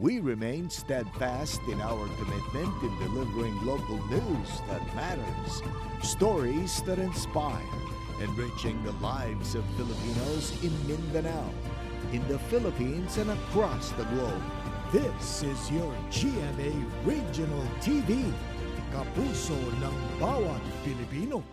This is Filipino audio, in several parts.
We remain steadfast in our commitment in delivering local news that matters, stories that inspire, enriching the lives of Filipinos in Mindanao, in the Philippines and across the globe. This is your GMA Regional TV, kapuso ng bawat Pilipino.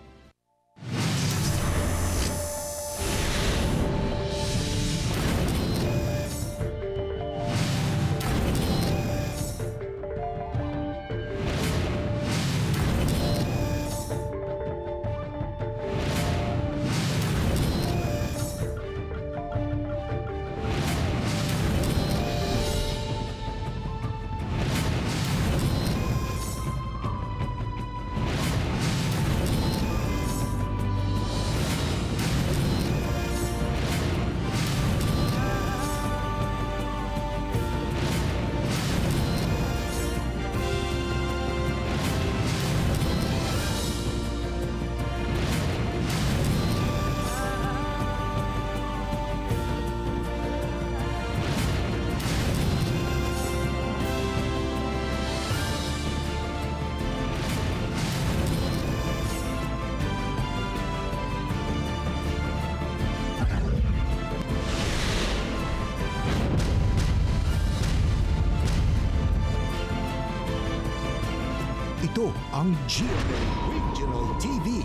Ito ang GMA Regional TV,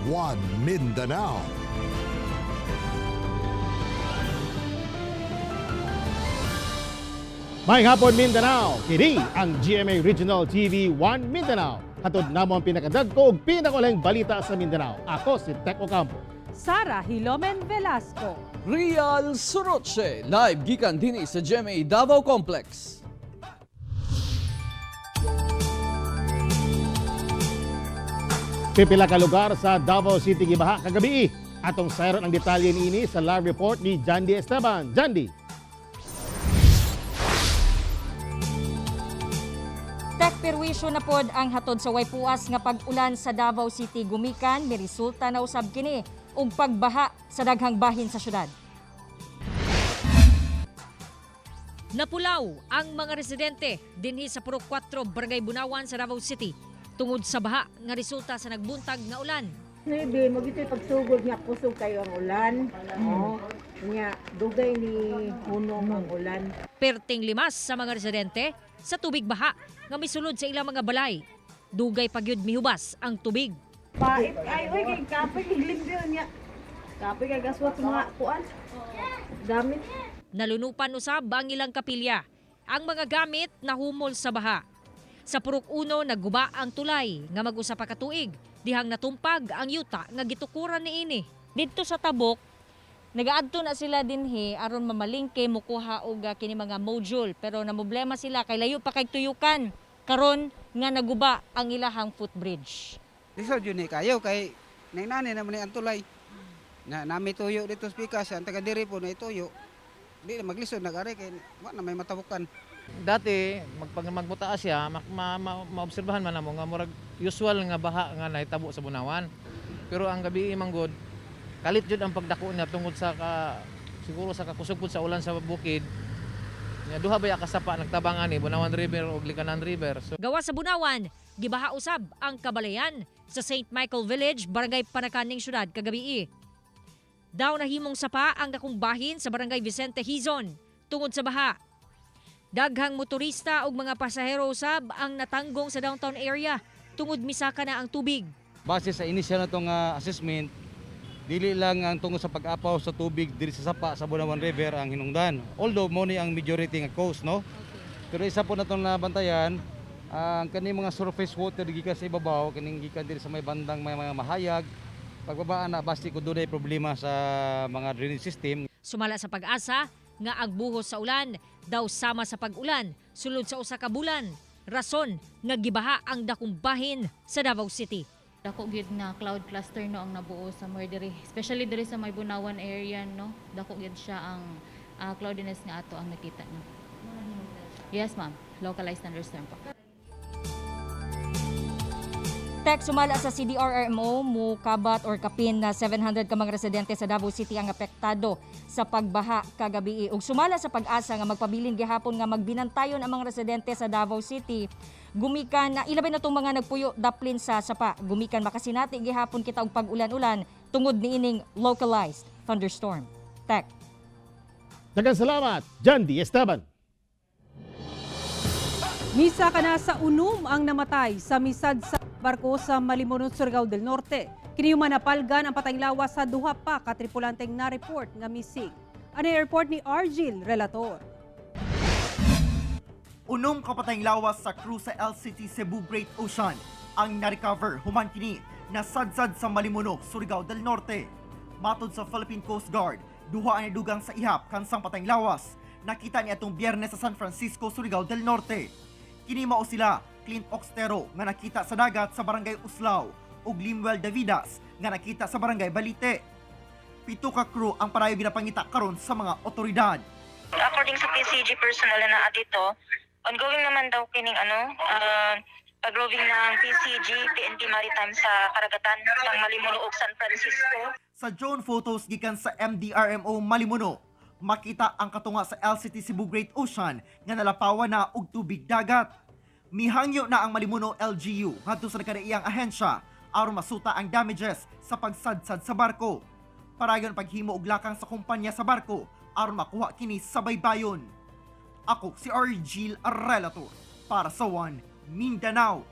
One Mindanao. May hapon Mindanao, kini ang GMA Regional TV 1 Mindanao. Hatod namo ang pinakadagko ug pinakulahing balita sa Mindanao. Ako si Tec Ocampo. Sara Hilomen Velasco. Real Soroche, live gikan dinhi sa GMA Davao Complex. Pipila ka lugar sa Davao City gibaha kagabi. Atong sayron ang detalye niini sa live report ni Jandy Esteban. Jandy. Tek perwisyo na pod ang hatod sa waypuas nga pag-ulan sa Davao City gumikan ni resulta na usab kini ug pagbaha sa daghang bahin sa syudad. Napulaw ang mga residente dinhi sa Purok 4 Barangay Bunawan sa Davao City tungod sa baha nga resulta sa nagbuntag nga ulan. Maybe magito'y pagsugod nga kusog kayo ang ulan. Nga dugay ni hunong ang ulan. Perting limas sa mga residente sa tubig baha nga misulod sa ilang mga balay. Dugay pagyud mihubas ang tubig. Pait ay oy kay kapoy kay limpyo niya. Kapoy kay gaswat mga kuan. Gamit. Nalunupan usab ang ilang kapilya. Ang mga gamit nahumol sa baha. Sa Purok 1 nagguba ang tulay nga mag-usa pa ka tuig dihang natumpag ang yuta nga gitukuran niini. Didto sa Tabok nagaadto na sila dinhi aron mamalingke mukuha og kini mga module pero namoblema sila kay layo pa kay tuyukan karon nga naguba ang ilahang footbridge. Lisod yun kayo kay nainani naman ang tulay. Nami tuyo dito sa Pikas, ang taga diri po na ituyo. Di na maglisod nag-ari kay na may matabukan. Dati magmutaas siya maobserbahan man namo nga murag usual nga baha nga nahitabo sa Bunawan. Pero ang gabi manggod kalit jud ang pagdako niya tungod sa siguro sa kakusog sa ulan sa bukid. Nya duha ba kasapa nagtabangan ni Bunawan River ug Likanan River. So, gawa sa Bunawan, gibaha usab ang kabalayan sa St. Michael Village, Barangay Panakaning Syudad kagabi. Daw nahimong sapa ang dakong bahin sa Barangay Vicente Hizon tungod sa baha. Daghang motorista ug mga pasahero usab ang natanggong sa downtown area tungod misaka na ang tubig. Base sa inisyal na itong assessment, dili lang ang tungod sa pag-apaw sa tubig diri sa sapa sa Bunawan River ang hinungdan. Although mo ni ang majority nga coast, no? Pero isa po na itong nabantayan, ang kaning mga surface water gikan sa ibabaw, kaning gikan diri sa may bandang may mga mahayag, pagbabaan na basti ko dunay problema sa mga drainage system. Sumala sa pag-asa nga agbuhos sa ulan daw sama sa pag-ulan sulod sa usa ka bulan. Rason nga gibaha ang dakong bahin sa Davao City. Dako gyud na cloud cluster no ang nabuo sa more diri, especially diri sa may Bunawan area no. Dako gyud siya ang cloudiness nga ato ang nakita no. Yes ma'am, localized thunderstorm pa. Tek sumala sa CDRRMO mo kabat or kapin na 700 ka mga residente sa Davao City ang apektado sa pagbaha kagabi. Ug sumala sa pag-asa nga magpabilin gihapon nga magbinantayon ang mga residente sa Davao City. Gumikan na ilabay na tong mga nagpuyo daplin sa sapa. Gumikan makasinati gihapon kita og pag-ulan-ulan tungod niining localized thunderstorm. Tek. Daghang salamat, John D. Esteban. Misa ka na sa unom ang namatay sa misad sa barko sa Malimunon, Surigao del Norte. Kini manapalgan ang patayng lawas sa duha pa ka tripulanteng na-report nga missing. Ano report ni Argil Relator? Unom ka patayng lawas sa crew sa LCT Cebu Great Ocean ang na-recover human kini na sadsad sa Malimuno, Surigao del Norte. Matod sa Philippine Coast Guard, duha ang dugang sa ihap kansang patayng lawas. Nakita niya itong Biyernes sa San Francisco, Surigao del Norte. Kini mao sila Clint Oxtero nga nakita sa dagat sa Barangay Uslao ug Limuel Davidas nga nakita sa Barangay Balite. 7 ka crew ang parayo ginapangita karon sa mga otoridad. According sa PCG personnel na dito, ongoing naman daw kining pag-roving ng PCG, PNP Maritime sa karagatan ng Malimuno ug San Francisco. Sa drone photos gikan sa MDRMO Malimuno, makita ang katunga sa LCT Cebu Great Ocean nga nalapawan na og tubig dagat. Mihangyo na ang Malimuno LGU ngadto sa nakadaiyang ahensya aron masuta ang damages sa pagsadsad sa barko. Parayon paghimo og lakang sa kumpanya sa barko aron makuha kini sa baybayon. Ako si Argil Relator para sa One Mindanao.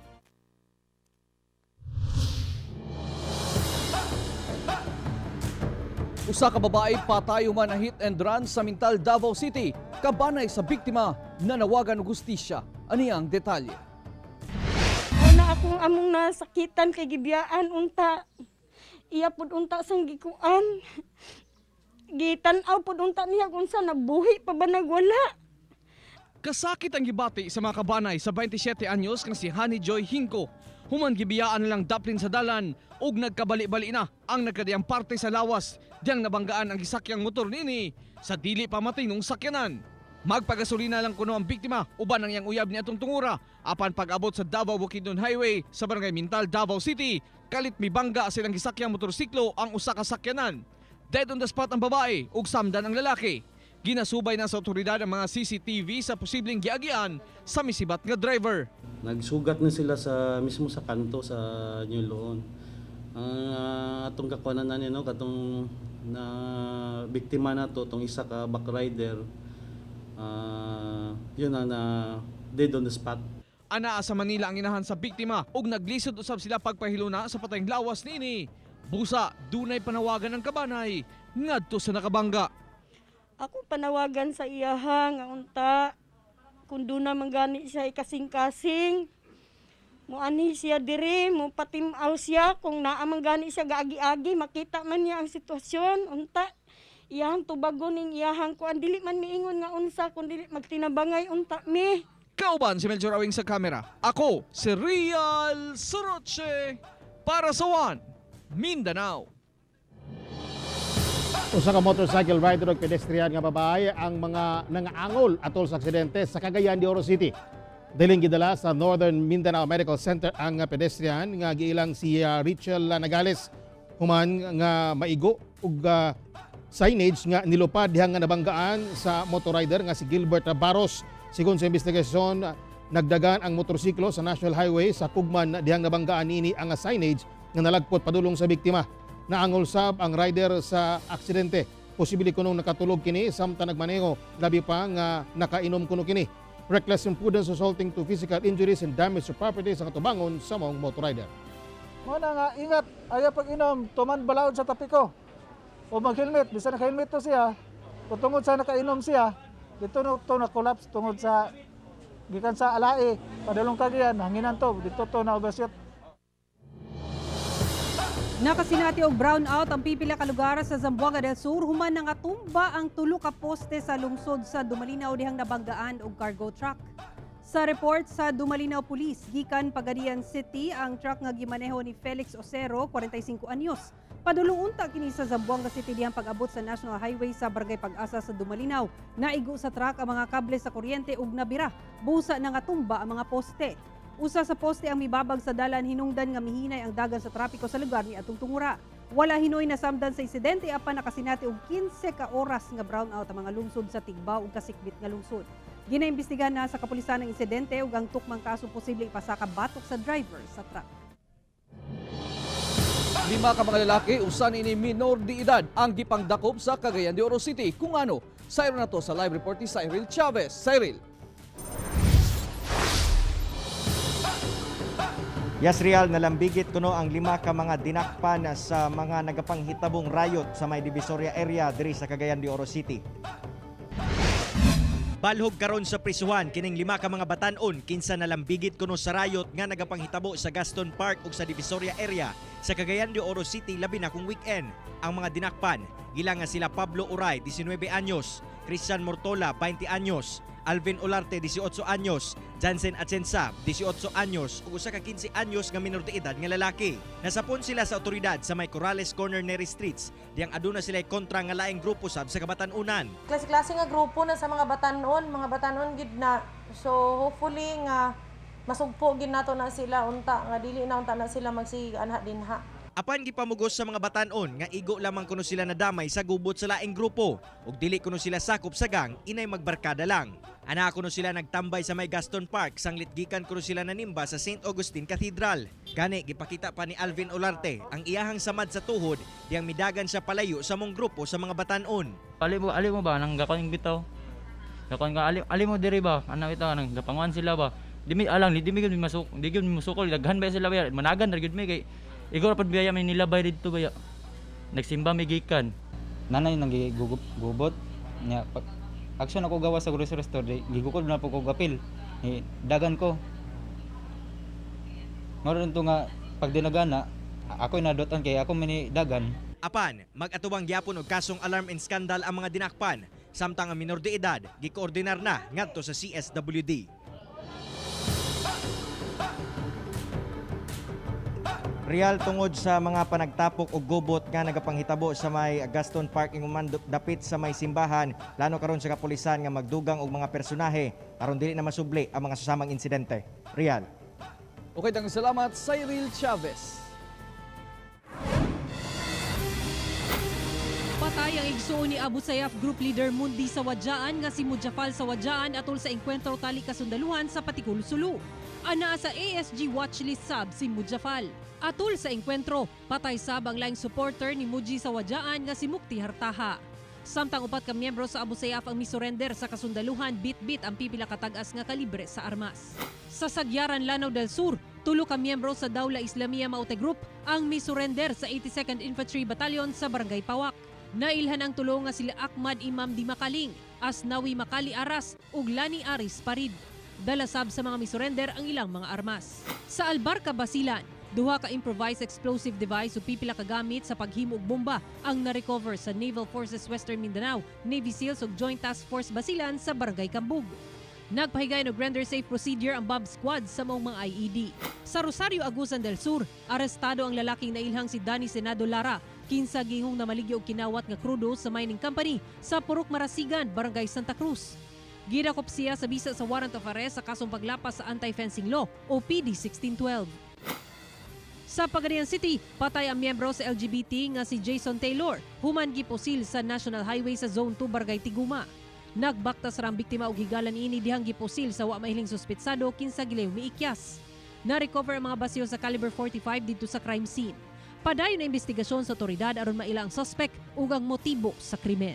Usa ka babae patayo man na hit and run sa Mintal, Davao City. Kabanay sa biktima na nawagan og hustisya. Ani ang detalye? Na akong among nasakitan kay gibiyaan unta. Iya pud unta sang gikuan. Gitan-aw pud unta niya kung sa nabuhi pa ba nagwala. Kasakit ang gibati sa mga kabanay sa 27 anyos nga si Honey Joy Hinko. Human gibiyaan nilang daplin sa dalan ug nagkabali-bali na ang nagkadiyang parte sa lawas diyang nabanggaan ang gisakyang motor nini sa dili pa matinong sakyanan. Magpagasolina lang kuno ang biktima uban ang iyang uyab ni atong tungura apan pag-abot sa Davao Bukidnon Highway sa Barangay Mintal, Davao City, kalit mibangga silang gisakyang motorsiklo ang usa ka sakyanan. Dead on the spot ang babae ug samdan ang lalaki. Ginasubay na sa otoridad ang mga CCTV sa posibleng giagian sa misibat nga driver. Nagsugat na sila sa mismo sa kanto sa New Loon. Atong kakuanan na no katong na biktima na to tong isa ka backrider. Yun na dead on the spot. Anaa sa Manila ang inahan sa biktima ug naglisod usab sila pagpahiluna sa patayng lawas niini. Busa dunay panawagan ng kabanay ngadto sa nakabangga. Ako panawagan sa iyaha nga unta kun do na manggani siya kasing-kasing. Muani siya diri, mo patimaw siya kung naa manggani siya gaagi-agi makita man niya ang sitwasyon unta. Iyahang tubagon ning iyahang kuan dili man miingon nga unsa kun dili magtinabangay unta mi. Kauban si Melchor Awing sa kamera. Ako si Real Soroche para sa One Mindanao. Usa ka motorcycle rider ug pedestrian nga babae ang mga nangaangol atol sa aksidente sa Cagayan de Oro City. Daling gidala sa Northern Mindanao Medical Center ang pedestrian nga giilang si Richel Nagales human nga maigo ug signage nga nilupad dihang nga nabanggaan sa motorrider nga si Gilbert Barros. Sigon sa investigasyon, nagdagan ang motorsiklo sa National Highway sa Kugman dihang nabanggaan niini ang signage nga nalagpot padulong sa biktima. Naangol sab ang rider sa aksidente. Posible kunong nakatulog kini samtang nagmaneho, labi pa nga nakainom kuno kini. Reckless imprudence resulting to physical injuries and damage to property sa katubangon sa mong motorrider. Muna nga ingat, ayaw pag-inom, tuman balaod sa tapiko. O mag-helmet, bisa naka-helmet to siya, tungod sa nakainom siya, dito to na-collapse tungod sa gikan sa alai, padalong Cagayan, hanginan to, dito to na-ogasyot. Nakasinati og brownout ang pipila ka lugar sa Zamboanga del Sur human nangatumba ang tulo ka poste sa lungsod sa Dumalinaw dihang nabanggaan og cargo truck. Sa report sa Dumalinaw Police, gikan Pagadian City ang truck nga gimaneho ni Felix Osero, 45 anyos. Padulong unta kini sa Zamboanga City dihang pag-abot sa National Highway sa Barangay Pag-asa sa Dumalinaw. Naigo sa truck ang mga kable sa kuryente ug nabira. Busa nangatumba ang mga poste. Usa sa poste ang mibabag sa dalan hinungdan nga mihinay ang dagan sa trapiko sa lugar ni atong tungura. Wala hinoy nasamdan sa insidente apan nakasinati og 15 ka oras nga brownout ang mga lungsod sa Tigbaw ug kasikbit nga lungsod. Ginaimbestigahan na sa kapulisan ng insidente ug ang tukmang kaso posible ipasaka batok sa driver sa truck. 5 ka mga lalaki usan ini minor de edad ang gipangdakop sa Cagayan de Oro City. Kung ano, sayro na to sa live report ni Cyril Chavez. Cyril. Yes, Real, nalambigit kuno ang 5 ka mga dinakpan sa mga nagapanghitabong riot sa may Divisoria area diri sa Cagayan de Oro City. Balhog karon sa prisuhan kining 5 ka mga batan-on kinsa nalambigit kuno sa riot nga nagapanghitabo sa Gaston Park ug sa Divisoria area sa Cagayan de Oro City labi na kung weekend. Ang mga dinakpan gila nga sila Pablo Uray, 19 anyos, Christian Mortola, 20 anyos, Alvin Olarte, 18 anyos, Jansen Atienza, 18 anyos ug usa ka 15 anyos nga minor de edad nga lalaki. Nasapon sila sa otoridad sa may Corrales Corner Neri Streets diyang aduna sila kontra nga laing grupo sab sa kabatan-unan. Klase-klase nga grupo na sa mga batanon gid na. So hopefully nga masugpo gid nato na sila unta nga dili na unta na sila magsiganha dinha. Apan gipamugos sa mga batan-on nga igo lamang kuno sila nadamay sa gubot sa laing grupo ug dili kuno sila sakop sa gang inay magbarkada lang. Ana kuno sila nagtambay sa may Gaston Park sanglit gikan kuno sila nanimba sa St. Augustine Cathedral. Gani gipakita pa ni Alvin Olarte ang iyahang samad sa tuhod diyang midagan siya palayo sa mong grupo sa mga batan-on. Ali mo ba nang gakon bitaw? Gakon nga ali mo diri ba? Ana bitaw nang gapanguan sila ba? Di mi gid masukol daghan ba sila ba? Managan ra gid mi kay igor pad biyaya may nilabay dito baya. Nagsimba mi gikan. Nanay nang gigubot nya aksyon ako gawa sa grocery store gigukod na po ko gapil. Dagan ko. Maron to nga pag dinagana ako nadotan kay ako mini dagan. Apan mag-atubang gyapon og kasong alarm and scandal ang mga dinakpan samtang ang minor de edad gikoordinar na ngadto sa CSWD. Real, tungod sa mga panagtapok o gubot nga nagapanghitabo sa may Gaston Park inguman dapit sa may simbahan, lano karon sa kapulisan nga magdugang og mga personahe aron dili na masubli ang mga susamang insidente. Real. Okay, daghang salamat Cyril Chavez. Patay ang igsoon ni Abu Sayyaf Group Leader Mundi Sawadjaan nga si Mujafal Sawadjaan atol sa engkwentro tali kasundaluhan sa Patikul, Sulu. Ana sa ASG watchlist sab si Mujafal. Atol sa engkwentro, patay sab ang laing supporter ni Muji Sawadjaan nga si Mukti Hartaha. Samtang 4 ka miyembro sa Abu Sayyaf ang misurrender sa kasundaluhan bit-bit ang pipila katag-as nga kalibre sa armas. Sa Sagyaran, Lanao del Sur, 3 ka miyembro sa Dawla Islamia Maute Group ang misurrender sa 82nd Infantry Battalion sa Barangay Pawak. Nailhan ang tulong nga sila Ahmad Imam Di Makaling, Asnawi Makali Aras ug Lani Aris Parid. Dalasab sa mga misurrender ang ilang mga armas. Sa Albarca, Basilan, 2 ka improvised explosive device o pipila kagamit sa paghimo og bomba ang na-recover sa Naval Forces Western Mindanao, Navy SEALs ug Joint Task Force Basilan sa Barangay Kambug. Nagpahigay og render safe procedure ang bomb squad sa maong mga IED. Sa Rosario, Agusan del Sur, arestado ang lalaking nailhang si Danny Senado Lara, 15 gihong na maligyo og kinawat nga krudo sa mining company sa Purok Marasigan, Barangay Santa Cruz. Gidakop siya sa bisa sa warrant of arrest sa kasong paglapas sa anti-fencing law o PD 1612. Sa Pagadian City, patay ang miyembro sa LGBT nga si Jason Taylor, human giposil sa National Highway sa Zone 2 Barangay Tiguma. Nagbaktas rang biktima og higalan niini dihang giposil sa wa mahiling suspetsado kinsa gilaw miikyas. Na-recover ang mga basyo sa caliber 45 dito sa crime scene. Padayon na investigasyon sa otoridad aron maila ang suspect ug ang motibo sa krimen.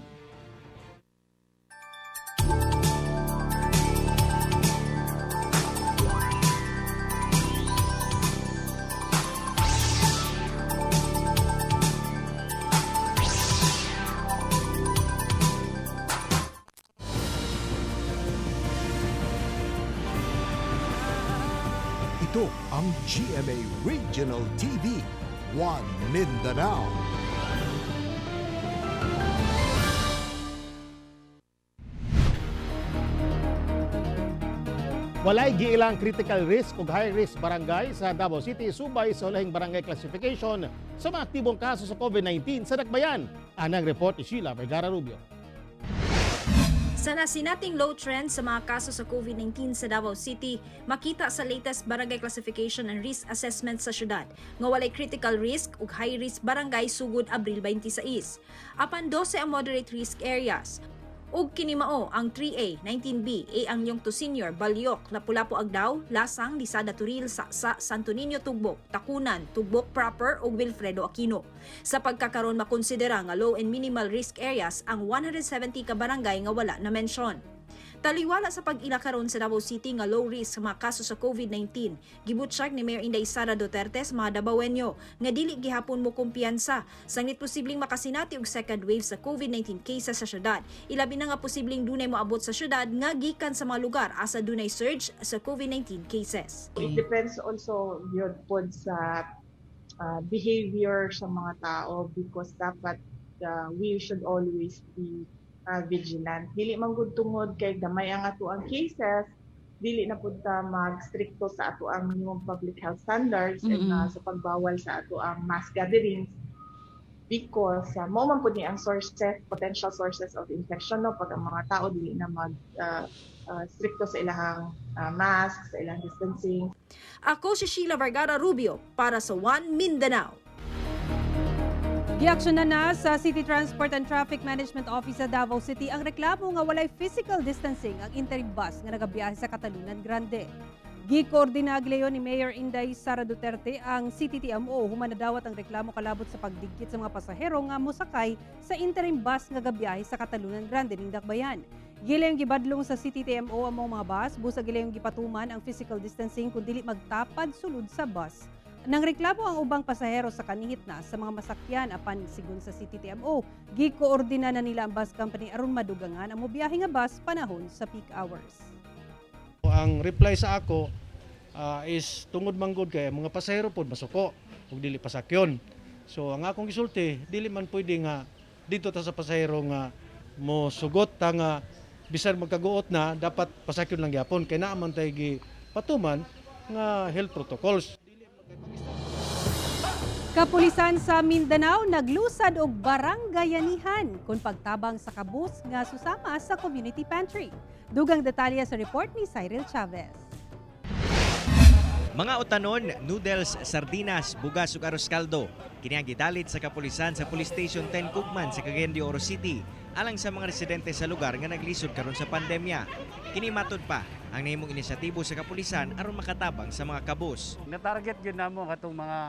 Ito ang GMA Regional TV, One Mindanao. Walay giilang critical risk ug high risk barangay sa Davao City subay sa ulahing barangay classification sa mga aktibong kaso sa COVID-19 sa Dakbayan. Anang report ni Sheila Vergara Rubio. Sa nasinating low trend sa mga kaso sa COVID-19 sa Davao City, makita sa latest barangay classification and risk assessment sa syudad nga walay critical risk ug high risk barangay sugod Abril 26. Apan 12 ang moderate risk areas. Ug kini mao ang 3A, 19B, A ang Yong to Senior, Balyok, Lapu-Lapu Agdao, Lasang, Lisada Turil, Saksa, Santo Niño Tugbok, Takunan, Tugbok Proper ug Wilfredo Aquino. Sa pagkakaroon makonsidera nga low and minimal risk areas ang 170 ka barangay nga wala na mention. Taliwala sa pag-ila karon sa Davao City nga low risk sa mga kaso sa COVID-19, gibutyag ni Mayor Inday Sara Duterte sa mga Davaoenyo nga dili gihapon mo kumpiyansa sanglit posibleng makasinati og second wave sa COVID-19 cases sa syudad. Ilabi na nga posibleng dunay moabot sa syudad nga gikan sa mga lugar asa dunay surge sa COVID-19 cases. It depends also yun po sa behavior sa mga tao because dapat we should always be vigilant. Dili man gud tungod kay gamay ang ato ang cases, dili na pud ta mag-stricto sa ato ang minimum public health standards and sa pagbawal sa ato ang mass gatherings because mo man pud ni ang potential sources of infection no pag ang mga tao dili na mag stricto sa ilahang mask, sa ilang distancing. Ako si Sheila Vergara Rubio para sa One Mindanao. Giaksyonan na sa City Transport and Traffic Management Office sa Davao City ang reklamo nga walay physical distancing ang interim bus nga nagabiyahe sa Catalunan Grande. Gikoordinag leyon ni Mayor Inday Sara Duterte ang CTTMO human nadawat ang reklamo kalabot sa pagdigkit sa mga pasahero nga mosakay sa interim bus nga gabiyahe sa Catalunan Grande ning Dakbayan. Gilayong gibadlong sa CTTMO ang mga bus, busa gilayong gipatuman ang physical distancing kun dili magtapad sulod sa bus. Nang reklamo ang ubang pasahero sa kanihit na sa mga masakyan apan sigon sa CTTMO, gikoordina na nila ang bus company aron madugangan ang mobiyahe nga bus panahon sa peak hours. Ang reply sa ako is tungod manggod kay mga pasahero pod masuko ug dili pasakyon. So ang akong gisulti dili man pwede nga dito ta sa pasahero nga mo sugot ta nga bisan magkaguot na dapat pasakyon lang gyapon kay naa man tay gipatuman nga health protocols. Kapulisan sa Mindanao naglusad og barangayanihan kung pagtabang sa kabus nga susama sa community pantry. Dugang detalye sa report ni Cyril Chavez. Mga utanon, noodles, sardinas, bugas ug arroz caldo. Kini ang gidalit sa kapulisan sa Police Station 10 Kugman sa Cagayan de Oro City alang sa mga residente sa lugar nga naglisod karon sa pandemya. Kini matud pa ang nahimong inisyatibo sa kapulisan aron makatabang sa mga kabus. Na-target gyud namo katong mga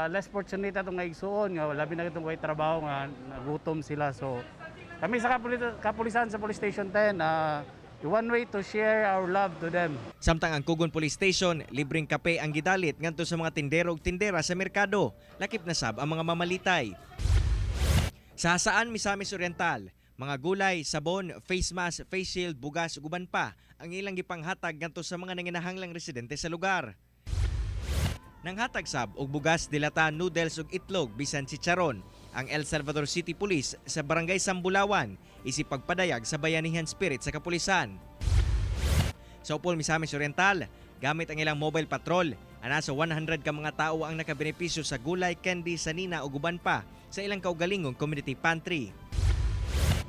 less fortunate atong nga igsuon nga labi na kitong way trabaho nga nagutom sila. So kami sa kapulisan sa Police Station 10 one way to share our love to them. Samtang ang Kugon Police Station, libreng kape ang gidalit ngadto sa mga tindero ug tindera sa merkado. Lakip na sab ang mga mamalitay. Sa Hasaan, Misamis Oriental, mga gulay, sabon, face mask, face shield, bugas ug uban pa ang ilang gipanghatag ngadto sa mga nanginahanglang residente sa lugar. Nanghatag sab og bugas, dilata, noodles ug itlog bisan chicharon ang El Salvador City Police sa Barangay Sambulawan isip pagpadayag sa bayanihan spirit sa kapulisan. Sa Upol, Misamis Oriental, gamit ang ilang mobile patrol, ana sa 100 ka mga tao ang nakabenepisyo sa gulay, candy, sanina ug uban pa sa ilang kaugalingong community pantry.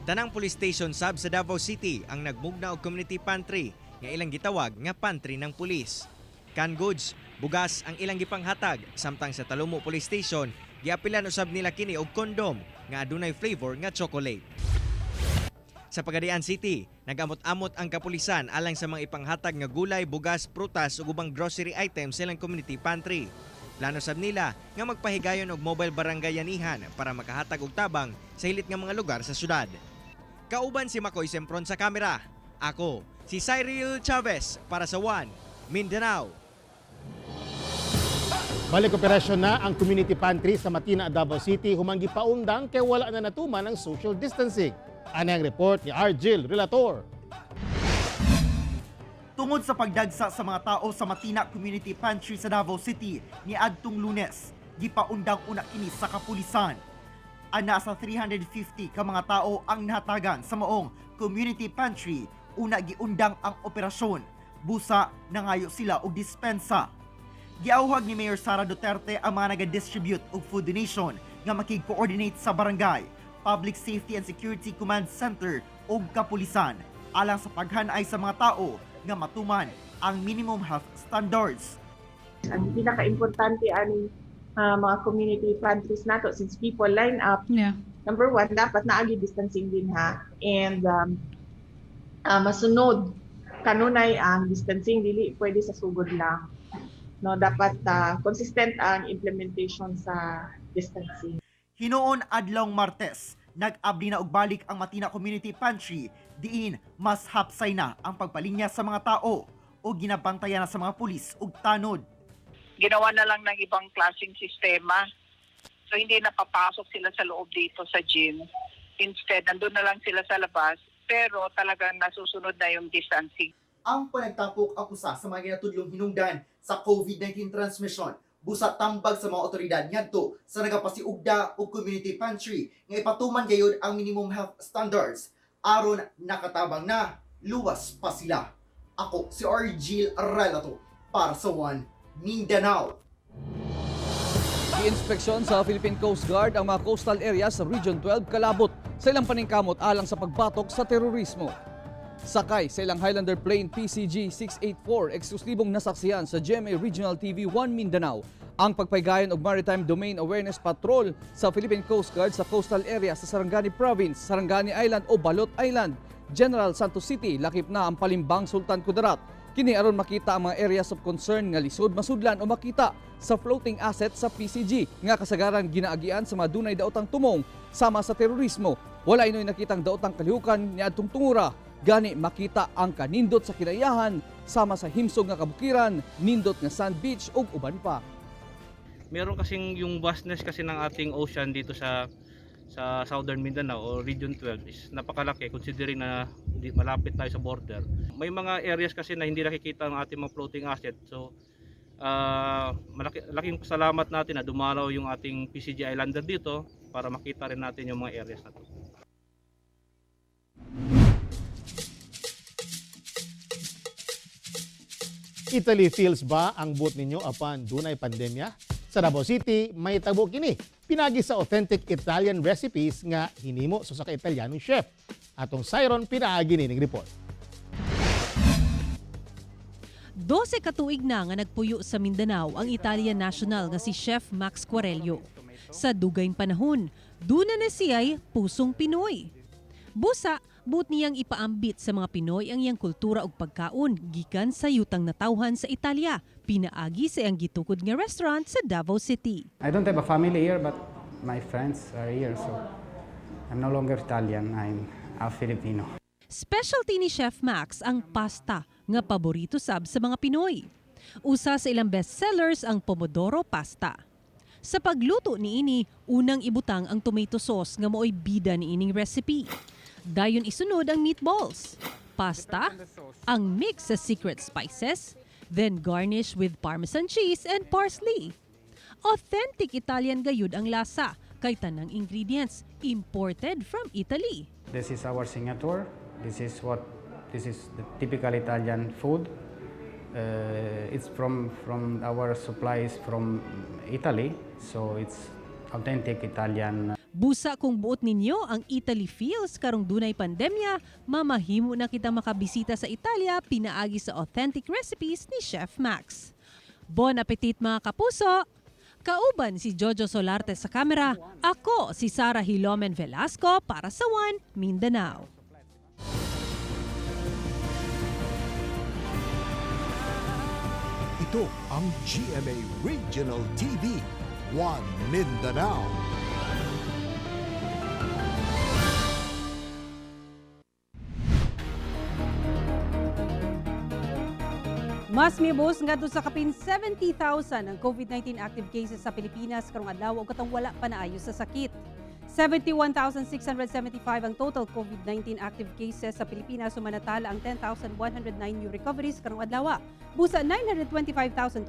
Tanang police station sab sa Davao City ang nagmugna og community pantry nga ilang gitawag nga pantry ng pulis. Canned goods, bugas ang ilang gipanghatag samtang sa Talumo Police Station giapilan usab nila kini og kondom nga adunay flavor nga chocolate. Sa Pagadian City, nagamot-amot ang kapulisan alang sa mga ipanghatag nga gulay, bugas, prutas ug ubang grocery items sa ilang community pantry. Plano sab nila nga magpahigayon og mobile barangayanihan para makahatag og tabang sa hilit nga mga lugar sa syudad. Kauban si Makoy Sempron sa kamera. Ako si Cyril Chavez para sa One Mindanao. Balik operasyon na ang community pantry sa Matina, Davao City humang gipaundang kay wala na natuman ang social distancing. Ano ang report ni Argil Relator? Tungod sa pagdagsa sa mga tao sa Matina Community Pantry sa Davao City ni adtong Lunes, gipaundang una kini sa kapulisan. Ana sa 350 ka mga tao ang nahatagan sa maong community pantry, una giundang ang operasyon. Busa nangayo sila og dispensa. Giauhag ni Mayor Sara Duterte ang mga naga-distribute og food donation nga makig-coordinate sa barangay. Public Safety and Security Command Center o kapulisan alang sa paghanay sa mga tao nga matuman ang minimum health standards. Ang pinaka-importante ang mga community pantries nato since people line up. Number one, dapat naagi distancing din ha. And masunod kanunay ang distancing, dili pwede sa sugod lang. No, dapat consistent ang implementation sa distancing. Hinoon adlong Martes, nag-abdi na og balik ang Matina Community Pantry diin mas hapsay na ang pagpalinya sa mga tao o ginabantayan na sa mga pulis ug tanod. Ginawa na lang ng ibang klaseng sistema. So hindi napapasok sila sa loob dito sa gym. Instead, nandun na lang sila sa labas, pero talagang nasusunod na yung distancing. Ang panagtapok ang usa sa mga ginatudlong hinungdan sa COVID-19 transmission. Busa tambag sa mga otoridad ngadto sa nagapasiugda og community pantry nga ipatuman gayud ang minimum health standards aron nakatabang na luwas pa sila. Ako si Argil Relato para sa One Mindanao. Gi-inspeksyon sa Philippine Coast Guard ang mga coastal areas sa Region 12 kalabot sa ilang paningkamot alang sa pagbatok sa terorismo. Sakay sa ilang Highlander plane PCG 684 eksklusibong nasaksihan sa GMA Regional TV 1 Mindanao ang pagpaygayon og Maritime Domain Awareness Patrol sa Philippine Coast Guard sa coastal area sa Sarangani Province, Sarangani Island o Balot Island, General Santos City, lakip na ang Palimbang Sultan Kudarat. Kini aron makita ang mga areas of concern nga lisod masudlan o makita sa floating asset sa PCG nga kasagaran ginaagian sa mga dunay daotang tumong sama sa terorismo. Wala inoy nakitang daotang kalihukan niadtong tungura. Gani makita ang kanindot sa kinaiyahan sama sa himsog nga kabukiran, nindot nga sand beach ug uban pa. Meron kasing yung vastness kasi ng ating ocean dito sa Southern Mindanao o Region 12 is napakalaki considering na malapit tayo sa border. May mga areas kasi na hindi nakikita ang ating mga floating asset. So malaking pasalamat natin na dumalaw yung ating PCG Islander dito para makita rin natin yung mga areas na to. Italy feels ba ang boot ninyo apan dunay pandemya? Sa Davao City, may tabo kini. Pinagi sa authentic Italian recipes nga hinimo sa ka-Italianong chef. Atong Siron pinaagi ning report. 12 katuig na nga nagpuyo sa Mindanao ang Italian national nga si Chef Max Quarelio. Sa dugayng panahon, duna na siya'y pusong Pinoy. Busa, buot niyang ipaambit sa mga Pinoy ang iyang kultura ug pagkaon gikan sa yutang natawhan sa Italia, pinaagi sa iyang gitukod nga restaurant sa Davao City. I don't have a family here but my friends are here so I'm no longer Italian, I'm a Filipino. Specialty ni Chef Max ang pasta nga paborito sab sa mga Pinoy. Usa sa ilang bestsellers ang pomodoro pasta. Sa pagluto niini, unang ibutang ang tomato sauce nga mooy bida niining recipe. Dayon isunod ang meatballs, pasta, ang mix sa secret spices, then garnish with Parmesan cheese and parsley. Authentic Italian gayud ang lasa, kay tanang ingredients imported from Italy. This is our signature. This is the typical Italian food. It's from our supplies from Italy, so it's authentic Italian. Busa kung buot ninyo ang Italy feels karong dunay pandemya, mamahimo na kita makabisita sa Italia pinaagi sa authentic recipes ni Chef Max. Bon appetit mga kapuso! Kauban si Jojo Solarte sa kamera, ako si Sara Hilomen Velasco para sa One Mindanao. Ito ang GMA Regional TV, One Mindanao. Mas mibos ngadto sa kapin 70,000 ang COVID-19 active cases sa Pilipinas karong adlaw ug katong wala pa naayo sa sakit. 71,675 ang total COVID-19 active cases sa Pilipinas, sumanatala ang 10,109 new recoveries karong adlaw. Busa 925,027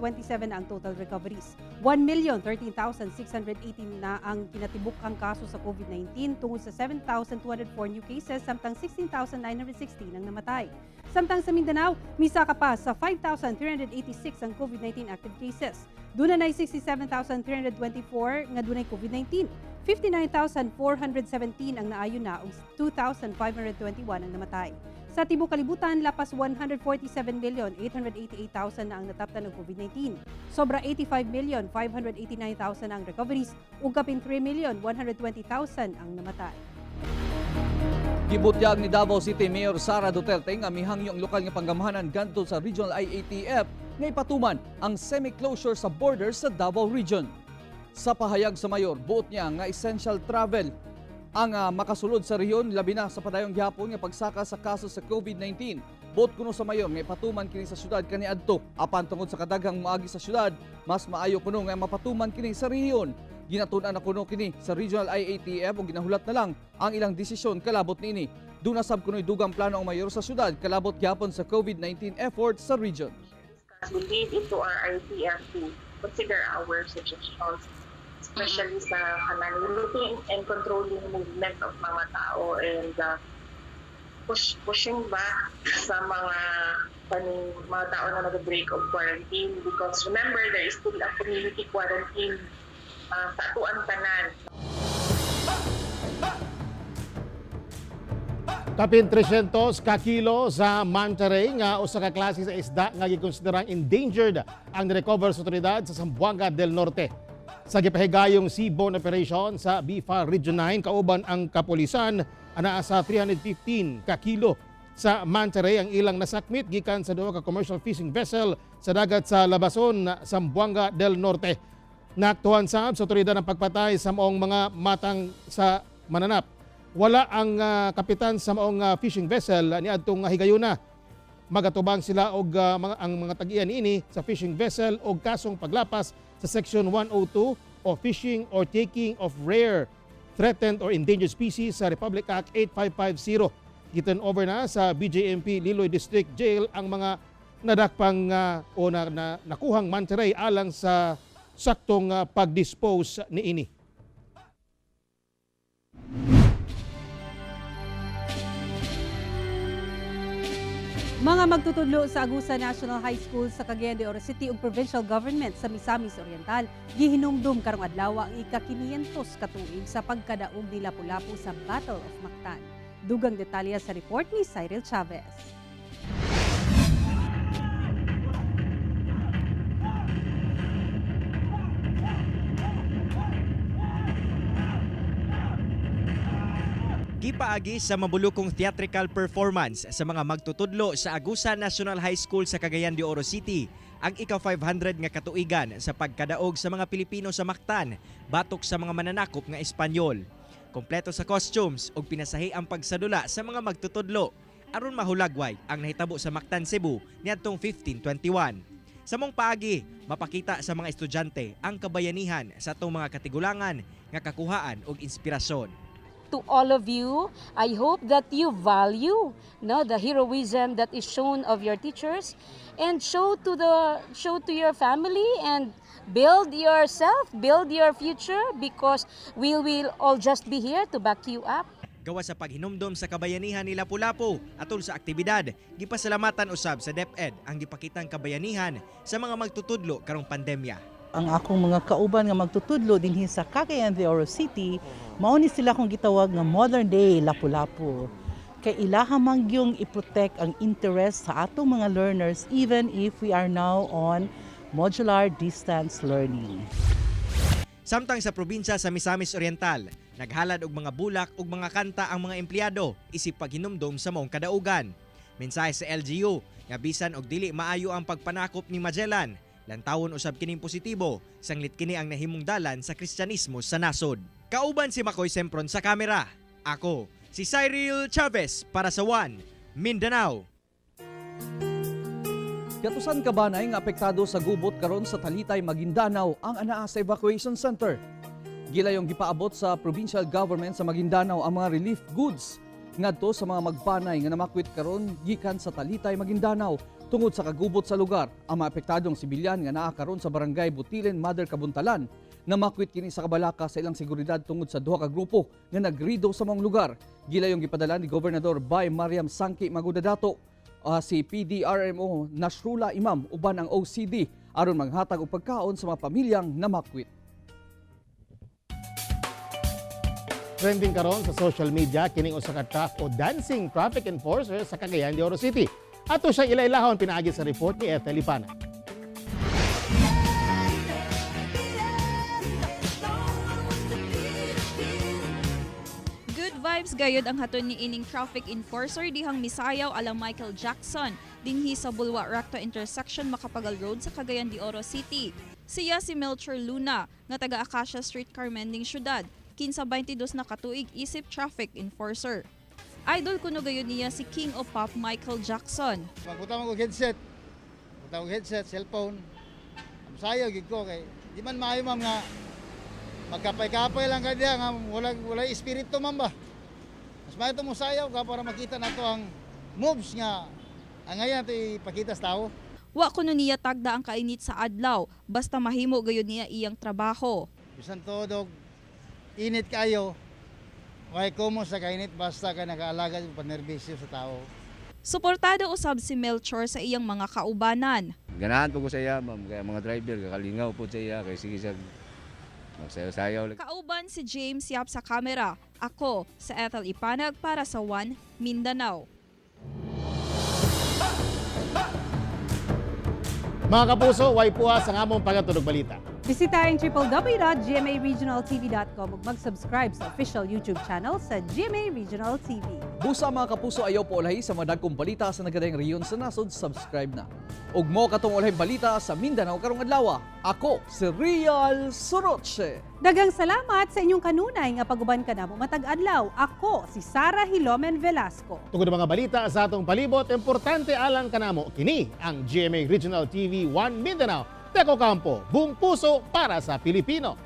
ang total recoveries. 1,013,618 na ang kinatibuk ang kaso sa COVID-19 tungod sa 7,204 new cases samtang 16,916 ang namatay. Samtang sa Mindanao, misaka pa sa 5,386 ang COVID-19 active cases. Dunay 67,324 nga dunay COVID-19. 59,417 ang naayon na ug 2,521 ang namatay. Sa tibuok kalibutan, lapas 147,888,000 na ang nataptan ng COVID-19. Sobra 85,589,000 ang recoveries ug kapin 3,120,000 ang namatay. Gibutyag ni Davao City Mayor Sara Duterte nga mihangyong lokal nga panggamahanan ngadto sa Regional IATF nga ipatuman ang semi-closure sa border sa Davao Region. Sa pahayag sa mayor, buot niya nga essential travel ang makasulod sa rehiyon labi na sa padayong gihapon nga pagsaka sa kaso sa COVID-19. Buot kuno sa mayor nga ipatuman kini sa syudad kaniadto apan tungod sa kadaghang moagi sa syudad, mas maayo kuno nga mapatuman kini sa rehiyon. Ginatun-an na kuno kini sa Regional IATF ug ginahulat na lang ang ilang desisyon kalabot niini. Duna sab kuno'y dugang plano ang mayor sa syudad kalabot gihapon sa COVID-19 effort sa region. We lead into our IATF to consider our suggestions, especially sa limiting and controlling movement of mga tao and pushing back sa mga tao na nag-break of quarantine, because remember there is still a community quarantine sa atuan tanan. Kapin 300 ka kilo sa manta ray nga usa ka klase sa isda nga gikonsiderang endangered ang nirecover sa otoridad sa Zamboanga del Norte. Sa gipahigayong seaborne operation sa BIFA Region 9 kauban ang kapulisan, anaa sa 315 ka kilo sa manta ray ang ilang nasakmit gikan sa duha ka commercial fishing vessel sa dagat sa Labason, Zamboanga del Norte. Naaktuhan sab sa otoridad ang pagpatay sa maong mga matang sa mananap. Wala ang kapitan sa maong fishing vessel niadtong higayuna. Magatubang sila og ang mga tag-iyan niini sa fishing vessel og kasong paglapas sa Section 102 o Fishing or Taking of Rare, Threatened or Endangered Species sa Republic Act 8550. Giturn over na sa BJMP Liloy District Jail ang mga nadakpang o nakuhang manta ray alang sa saktong pag-dispose niini. Mga magtutudlo sa Agusa National High School sa Cagayan de Oro City ug Provincial Government sa Misamis Oriental gihinumdum karong adlaw ang ika-500 ka tuig sa pagkadaog ni Lapu-Lapu sa Battle of Mactan. Dugang detalye sa report ni Cyril Chavez. Gipaagi sa mabulukong theatrical performance sa mga magtutudlo sa Agusa National High School sa Cagayan de Oro City ang ika-500 nga katuigan sa pagkadaog sa mga Pilipino sa Mactan batok sa mga mananakop nga Espanyol. Kompleto sa costumes ug pinasahi ang pagsadula sa mga magtutudlo aron mahulagway ang nahitabo sa Mactan, Cebu niadtong 1521. Sa mong paagi, mapakita sa mga estudyante ang kabayanihan sa atong mga katigulangan nga kakuhaan og inspirasyon. To all of you, I hope that you value the heroism that is shown of your teachers and show to your family and build yourself, build your future, because we will all just be here to back you up. Gawa sa paghinumdom sa kabayanihan ni Lapu-Lapu atol sa aktibidad, gipasalamatan usab sa DepEd ang gipakitang kabayanihan sa mga magtutudlo karong pandemya. Ang akong mga kauban nga magtutudlo dinhi sa Cagayan de Oro City, mao ni sila kung gitawag nga modern day Lapu-Lapu. Kay ilaha man gyung i-protect ang interest sa atong mga learners even if we are now on modular distance learning. Samtang sa probinsya sa Misamis Oriental, naghalad og mga bulak ug mga kanta ang mga empleyado isip paghinumdom sa maong kadaugan. Mensahe sa LGU nga bisan og dili maayo ang pagpanakop ni Magellan, lantawon usab kining positibo, sanglit kini ang nahimong dalan sa Kristyanismo sa nasod. Kauban si Makoy Sempron sa kamera. Ako, si Cyril Chavez para sa One Mindanao. Katusan kabanay nga apektado sa gubot karon sa Talitay, Maguindanao ang anaa sa evacuation center. Gilayong gipaabot sa provincial government sa Maguindanao ang mga relief goods ngadto sa mga magpanay nga namakwit karon gikan sa Talitay, Maguindanao tungod sa kagubot sa lugar. Ang mga apektadong sibilyan nga naa karon sa barangay Butilen, Mother Kabuntalan namakwit kini sa kabalaka sa ilang seguridad tungod sa duha ka grupo nga nagrido sa mga lugar. Gilayong gipadala ni Gobernador Bay Mariam Sangki Magudadato si PDRMO Nasrullah Imam uban ang OCD aron maghatag og pagkaon sa mga pamilyang namakwit. trending karon sa social media kining usa ka truck o dancing traffic enforcer sa Cagayan de Oro City. Ato siya ilailahon pinaagi sa report ni Ethel Ipana. Good vibes gayud ang haton ni ining traffic enforcer dihang misayaw alang Michael Jackson dinhi sa Bulwa Recto intersection Macapagal Road sa Cagayan de Oro City. Siya si Melchor Luna nga taga Acacia Street, Carmending Syudad, kinsa 22 na katuig isip traffic enforcer. Idol kuno gayud niya si King of Pop Michael Jackson. Magpunta mo headset. Punta mo headset, cellphone. Sayo gid ko kay di man maayo ma'am nga magkapay-kapay lang kadiya nga wala espiritu ma'am ba. Mas maayo mo sayaw ka para makita nato ang moves nga ang ngayon ipakita sa tao. Wa kuno niya tagda ang kainit sa adlaw basta mahimo gayud niya iyang trabaho. Bisan todo init kayo. Why kumo sa kainit basta ka nakaalaga yung panerbisyo sa tao. Suportado usab si Melchor sa iyang mga kaubanan. Ganahan po ko sa iya, ma'am. Kaya mga driver, kakalingaw po sa iya. Kaya sige siya, magsayaw-sayaw. Kauban si James Yap sa kamera. Ako sa Ethel Ipanag para sa One Mindanao. Mga kapuso, way puha sa among pagatunog balita. Bisitahin www.gmaregionaltv.com ug mag-subscribe sa official YouTube channel sa GMA Regional TV. Busa mga kapuso ayaw po ulahi sa mga dagkong balita sa nagadayang rehiyon sa nasod, subscribe na. Ug mo katong ulahi balita sa Mindanao karong adlaw. Ako si Real Soroche. Daghang salamat sa inyong kanunay nga paguban kanamo matag adlaw. Ako si Sara Hilomen Velasco. Tungod mga balita sa atong palibot, importante alang kanamo kini ang GMA Regional TV 1 Mindanao. Teco Campo, buong puso para sa Pilipino.